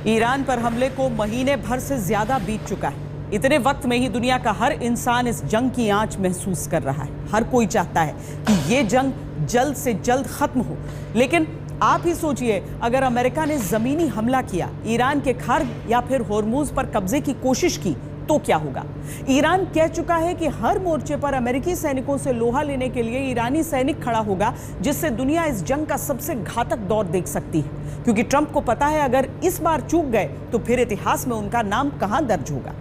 Iran पर हमले को महीने भर से ज्यादा बीत चुका है। इतने वक्त में ही दुनिया का हर इंसान इस जंग की आंच महसूस कर रहा है। हर कोई चाहता है कि ये जंग जल्द से जल्द खत्म हो। लेकिन आप ही सोचिए, अगर अमेरिका ने जमीनी हमला किया, ईरान के खार्ग या फिर होर्मुज पर कब्जे की कोशिश की तो क्या होगा? ईरान कह चुका है कि हर मोर्चे पर अमेरिकी सैनिकों से लोहा लेने के लिए ईरानी सैनिक खड़ा होगा, जिससे दुनिया इस जंग का सबसे घातक दौर देख सकती है। क्योंकि ट्रंप को पता है, अगर इस बार चूक गए तो फिर इतिहास में उनका नाम कहां दर्ज होगा।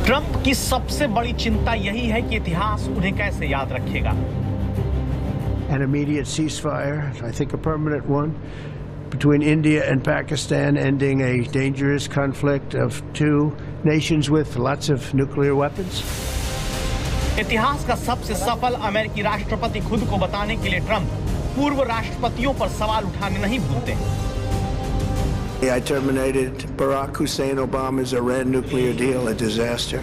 ट्रंप की सबसे बड़ी चिंता यही है कि इतिहास उन्हें कैसे याद रखेगा। An immediate ceasefire, I think a permanent one, between India and Pakistan, ending a dangerous conflict of two nations with lots of nuclear weapons. इतिहास का सबसे सफल अमेरिकी राष्ट्रपति खुद को बताने के लिए ट्रंप पूर्व राष्ट्रपतियों पर सवाल उठाने नहीं भूलते। I terminated Barack Hussein Obama's Iran nuclear deal, a disaster.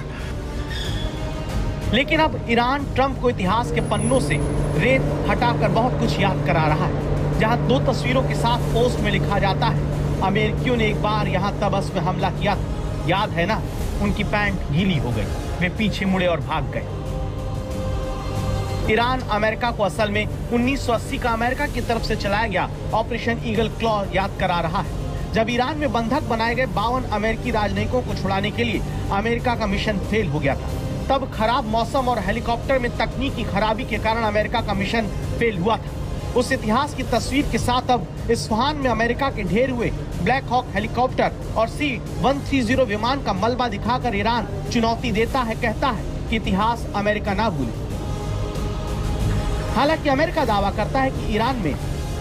लेकिन अब ईरान ट्रंप को इतिहास के पन्नों से रेत हटाकर बहुत कुछ याद करा रहा है। जहां 2 तस्वीरों के साथ पोस्ट में लिखा जाता है, अमेरिकियों ने एक बार यहां तबस में हमला किया था, याद है ना? उनकी पैंट गीली हो गई, वे पीछे मुड़े और भाग गए। ईरान अमेरिका को असल में 1980 का अमेरिका की तरफ से चलाया गया ऑपरेशन ईगल क्लॉ याद करा रहा है, जब ईरान में बंधक बनाए गए 52 अमेरिकी राजनयिकों को छुड़ाने के लिए अमेरिका का मिशन फेल हो गया था। तब खराब मौसम और हेलीकॉप्टर में तकनीकी खराबी के कारण अमेरिका का मिशन फेल हुआ था। उस इतिहास की तस्वीर के साथ अब इस्फहान में अमेरिका के ढेर हुए ब्लैक हॉक हेलीकॉप्टर और C-130 विमान का मलबा दिखाकर ईरान चुनौती देता है, कहता है कि इतिहास अमेरिका ना भूले। हालांकि अमेरिका दावा करता है कि ईरान में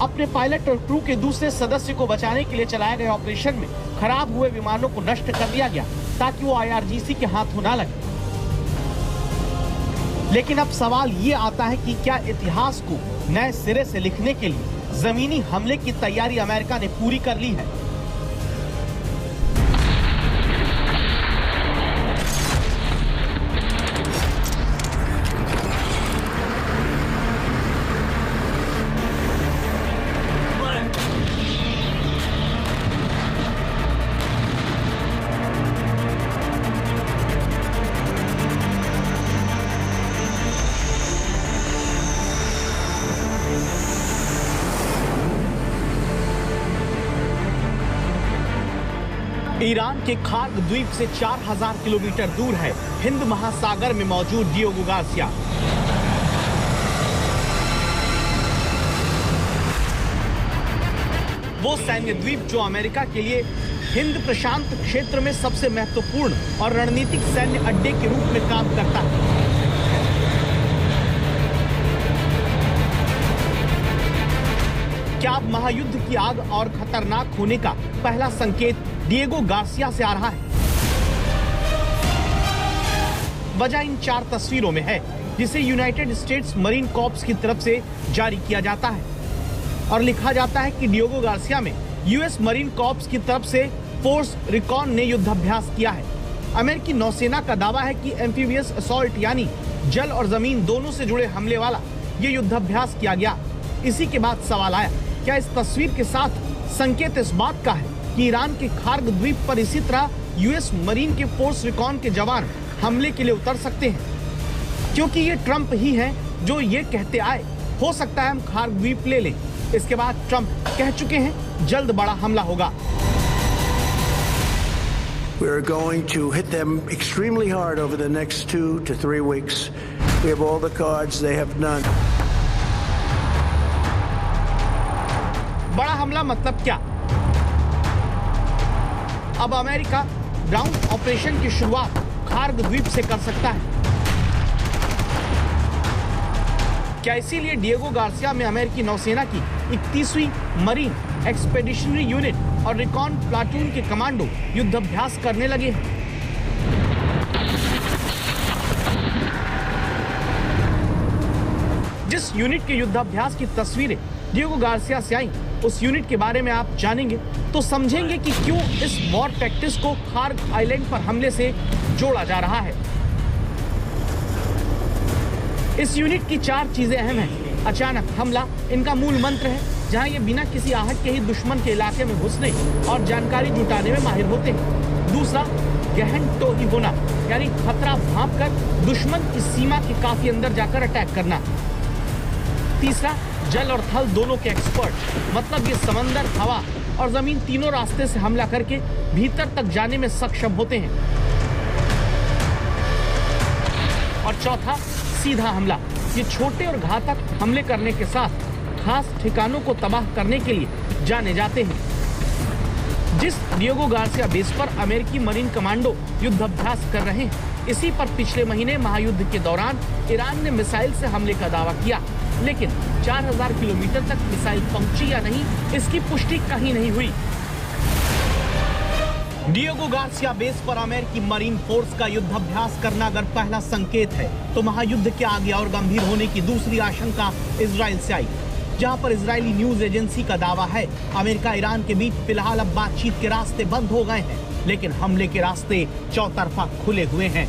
अपने पायलट और क्रू के दूसरे सदस्य को बचाने के लिए चलाए गए ऑपरेशन में खराब हुए विमानों को नष्ट कर दिया गया ताकि वो IRGC के हाथों ना लगे। लेकिन अब सवाल ये आता है कि क्या इतिहास को नए सिरे से लिखने के लिए जमीनी हमले की तैयारी अमेरिका ने पूरी कर ली है? ईरान के खार्ग द्वीप से 4000 किलोमीटर दूर है हिंद महासागर में मौजूद डिएगो गार्सिया। वो सैन्य द्वीप जो अमेरिका के लिए हिंद प्रशांत क्षेत्र में सबसे महत्वपूर्ण और रणनीतिक सैन्य अड्डे के रूप में काम करता है। क्या अब महायुद्ध की आग और खतरनाक होने का पहला संकेत डिएगो गार्सिया से आ रहा है? वजह इन 4 तस्वीरों में है, जिसे यूनाइटेड स्टेट्स मरीन कॉर्प्स की तरफ से जारी किया जाता है और लिखा जाता है कि डिएगो गार्सिया में यूएस मरीन कॉर्प्स की तरफ से फोर्स रिकॉन ने युद्धाभ्यास किया है। अमेरिकी नौसेना का दावा है कि एम्फीबियस असॉल्ट यानी जल और जमीन दोनों से जुड़े हमले वाला ये युद्धाभ्यास किया गया। इसी के बाद सवाल आया, क्या इस तस्वीर के साथ संकेत इस बात का है कि ईरान के खार्ग द्वीप पर इसी तरह यूएस मरीन के फोर्स रिकॉन के जवान हमले के लिए उतर सकते हैं? क्योंकि ये ट्रंप ही हैं जो ये कहते आए, हो सकता है हम खार्ग द्वीप ले लें। इसके बाद ट्रंप कह चुके हैं जल्द बड़ा हमला होगा। We are going to hit them extremely hard over the next 2 to 3 weeks. We have all the cards, they have none. बड़ा हमला मतलब क्या? अब अमेरिका ग्राउंड ऑपरेशन की शुरुआत खार्ग द्वीप से कर सकता है। क्या इसीलिए डिएगो गार्सिया में अमेरिकी नौसेना की 31वीं मरीन एक्सपेडिशनरी यूनिट और रिकॉन प्लाटून के कमांडो युद्धाभ्यास करने लगे हैं? जिस यूनिट के युद्धाभ्यास की तस्वीरें डिएगो गार्सिया से आई, उस यूनिट के बारे में आप जानेंगे तो समझेंगे कि क्यों इस वॉर प्रैक्टिस को खार्ग आइलैंड पर हमले से जोड़ा जा रहा है। इस यूनिट की 4 चीजें अहम हैं। अचानक हमला इनका मूल मंत्र है, जहां ये बिना किसी आहट के ही दुश्मन के इलाके में घुसने और जानकारी जुटाने में माहिर होते हैं। दूसरा, गहन टोही होना, यानी खतरा भांपकर दुश्मन की सीमा के काफी अंदर जाकर अटैक करना। तीसरा, जल और थल दोनों के एक्सपर्ट, मतलब ये समंदर, हवा और जमीन तीनों रास्ते से हमला करके भीतर तक जाने में सक्षम होते हैं। और चौथा, सीधा हमला। ये छोटे और घातक हमले करने के साथ खास ठिकानों को तबाह करने के लिए जाने जाते हैं। जिस डिएगो गार्सिया बेस पर अमेरिकी मरीन कमांडो युद्धाभ्यास कर रहे हैं, इसी पर पिछले महीने महायुद्ध के दौरान ईरान ने मिसाइल से हमले का दावा किया, लेकिन 4000 किलोमीटर तक मिसाइल पहुंची या नहीं, इसकी पुष्टि कहीं नहीं हुई। डिएगो गार्सिया बेस पर अमेरिकी मरीन फोर्स का युद्धाभ्यास करना अगर पहला संकेत है, तो महायुद्ध के आगे और गंभीर होने की दूसरी आशंका इजराइल से आई, जहां पर इजरायली न्यूज एजेंसी का दावा है अमेरिका ईरान के बीच फिलहाल अब बातचीत के रास्ते बंद हो गए हैं, लेकिन हमले के रास्ते चौतरफा खुले हुए हैं,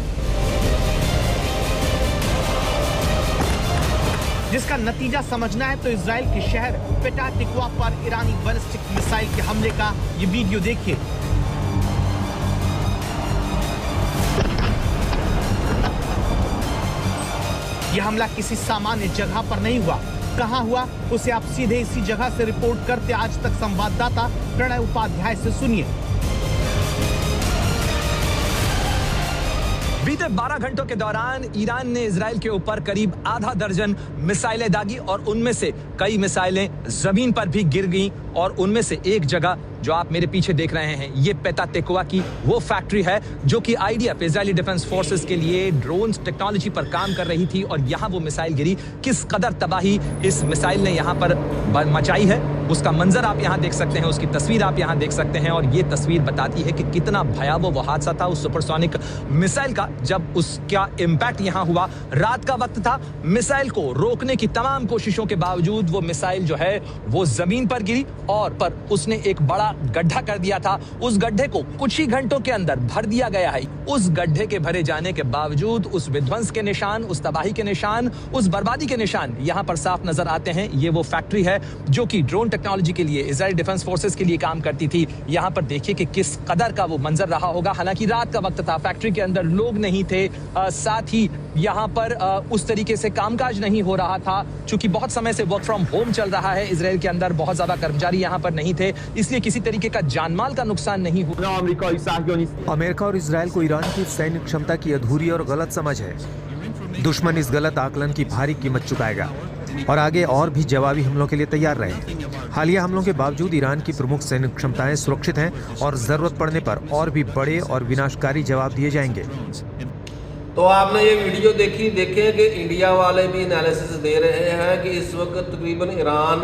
जिसका नतीजा समझना है तो इजराइल के शहर पेटा टिकवा पर ईरानी बैलिस्टिक मिसाइल के हमले का ये वीडियो देखिए। यह हमला किसी सामान्य जगह पर नहीं हुआ। कहां हुआ, उसे आप सीधे इसी जगह से रिपोर्ट करते आज तक संवाददाता प्रणय उपाध्याय से सुनिए। बीते 12 घंटों के दौरान ईरान ने इजराइल के ऊपर करीब आधा दर्जन मिसाइलें दागी और उनमें से कई मिसाइलें जमीन पर भी गिर गईं और उनमें से एक जगह जो आप मेरे पीछे देख रहे हैं, ये पेटा टिकवा की वो फैक्ट्री है जो कि आईडीएफ इजरायली डिफेंस फोर्सेस के लिए ड्रोन्स टेक्नोलॉजी पर काम कर रही थी और यहाँ वो मिसाइल गिरी। किस कदर तबाही इस मिसाइल ने यहाँ पर मचाई है, उसका मंजर आप यहाँ देख सकते हैं, उसकी तस्वीर आप यहाँ देख सकते हैं और ये तस्वीर बताती है कि कितना भयावह वो हादसा था उस सुपरसोनिक मिसाइल का जब उसका इम्पैक्ट यहाँ हुआ। रात का वक्त था, मिसाइल को रोकने की तमाम कोशिशों के बावजूद वो मिसाइल जो है वो जमीन पर गिरी और पर उसने एक बड़ा गड्ढा कर दिया था। उस गड्ढे को कुछ ही घंटों के अंदर भर दिया गया है। उस गड्ढे के भरे जाने के बावजूद उस विध्वंस के निशान, उस तबाही के निशान, उस बर्बादी के निशान यहाँ पर साफ नजर आते हैं। ये वो फैक्ट्री है जो कि ड्रोन टेक्नोलॉजी के लिए इजराइल डिफेंस फोर्सेस के लिए काम करती थी। यहाँ पर देखिए कि किस कदर का वो मंजर रहा होगा। हालांकि रात का वक्त था, फैक्ट्री के अंदर लोग नहीं थे, साथ ही यहाँ पर उस तरीके से कामकाज नहीं हो रहा था। चूंकि बहुत समय से वर्क फ्रॉम होम चल रहा है इजराइल के अंदर, बहुत ज्यादा कर्मचारी यहाँ पर नहीं थे, इसलिए किसी तरीके का जानमाल का नुकसान नहीं हुआ। अमेरिका और इजराइल को ईरान की सैन्य क्षमता की अधूरी और गलत समझ है। दुश्मन इस गलत आकलन की भारी कीमत चुकाएगा और आगे और भी जवाबी हमलों के लिए तैयार रहे। हालिया हमलों के बावजूद ईरान की प्रमुख सैन्य क्षमताएं सुरक्षित हैं और जरूरत पड़ने पर और भी बड़े और विनाशकारी जवाब दिए जाएंगे। तो आपने ये वीडियो देखे कि इंडिया वाले भी एनालिसिस दे रहे हैं कि इस वक्त तकरीबन ईरान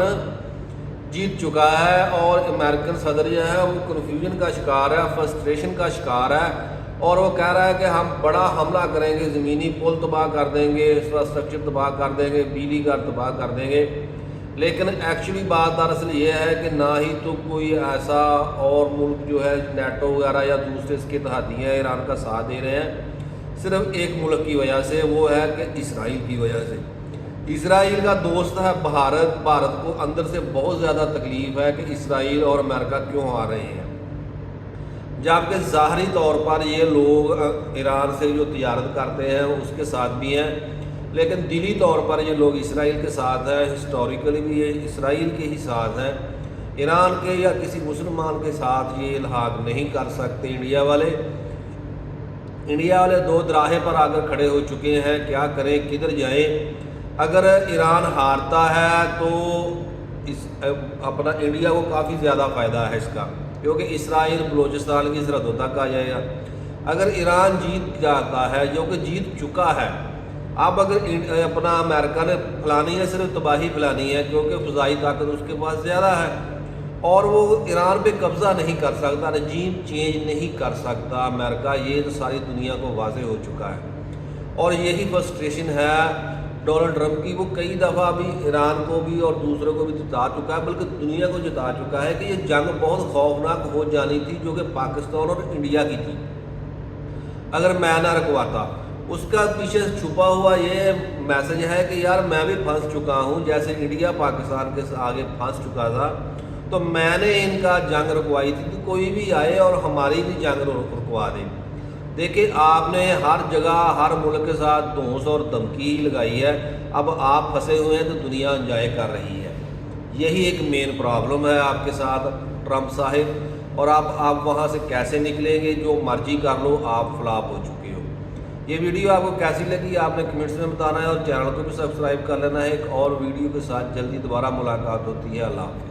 जीत चुका है और अमेरिकन सदर जो है वो कन्फ्यूजन का शिकार है, फ्रस्ट्रेशन का शिकार है और वो कह रहा है कि हम बड़ा हमला करेंगे, ज़मीनी पुल तबाह कर देंगे, इंफ्रास्ट्रक्चर तबाह कर देंगे, बिजली घर तबाह कर देंगे। लेकिन एक्चुअली बात दरअसल ये है कि ना ही तो कोई ऐसा और मुल्क जो है नेटो वगैरह या दूसरे इसके तहती हैं ईरान का साथ दे रहे हैं, सिर्फ एक मुल्क की वजह से, वो है कि इसराइल की वजह से। इसराइल का दोस्त है भारत। भारत को अंदर से बहुत ज़्यादा तकलीफ है कि इसराइल और अमेरिका क्यों आ रहे हैं, जबकि ज़ाहरी तौर पर ये लोग ईरान से जो तिजारत करते हैं उसके साथ भी हैं, लेकिन दिली तौर पर ये लोग इसराइल के साथ हैं। हिस्टोरिकली भी ये इसराइल के ही साथ हैं। ईरान के या किसी मुसलमान के साथ ये इल्हाक नहीं कर सकते। इंडिया वाले दो दराहे पर आकर खड़े हो चुके हैं, क्या करें, किधर जाएं। अगर ईरान हारता है तो अपना इंडिया को काफ़ी ज़्यादा फ़ायदा है इसका, क्योंकि इसराइल बलूचिस्तान की सरहदों तक आ जाएगा। अगर ईरान जीत जाता है, जो कि जीत चुका है, अब अगर अपना अमेरिका ने फैलानी है, सिर्फ तबाही फैलानी है, क्योंकि फ़ज़ाई ताकत उसके पास ज़्यादा है और वो ईरान पे कब्ज़ा नहीं कर सकता, रजीम चेंज नहीं कर सकता अमेरिका। ये तो सारी दुनिया को वाज़ेह हो चुका है और यही फ्रस्ट्रेशन है डोनाल्ड ट्रंप की। वो कई दफ़ा अभी ईरान को भी और दूसरों को भी जिता चुका है, बल्कि दुनिया को जिता चुका है कि ये जंग बहुत खौफनाक हो जानी थी, जो कि पाकिस्तान और इंडिया की थी। अगर मैं ना रुकवाता, उसका पीछे छुपा हुआ ये मैसेज है कि यार मैं भी फंस चुका हूँ, जैसे इंडिया पाकिस्तान के आगे फंस चुका था, तो मैंने इनका जंग रुकवाई थी कि कोई भी आए और हमारी भी जंग रुकवा दे। देखिए, आपने हर जगह हर मुल्क के साथ धौंस और धमकी ही लगाई है, अब आप फंसे हुए हैं तो दुनिया एंजॉय कर रही है। यही एक मेन प्रॉब्लम है आपके साथ ट्रंप साहिब, और आप वहाँ से कैसे निकलेंगे? जो मर्जी कर लो, आप फ्लॉप हो चुके हो। ये वीडियो आपको कैसी लगी आपने कमेंट्स में बताना है, और चैनल को भी सब्सक्राइब कर लेना है। एक और वीडियो के साथ जल्दी दोबारा मुलाकात होती है। अल्लाह हाफ़िज़।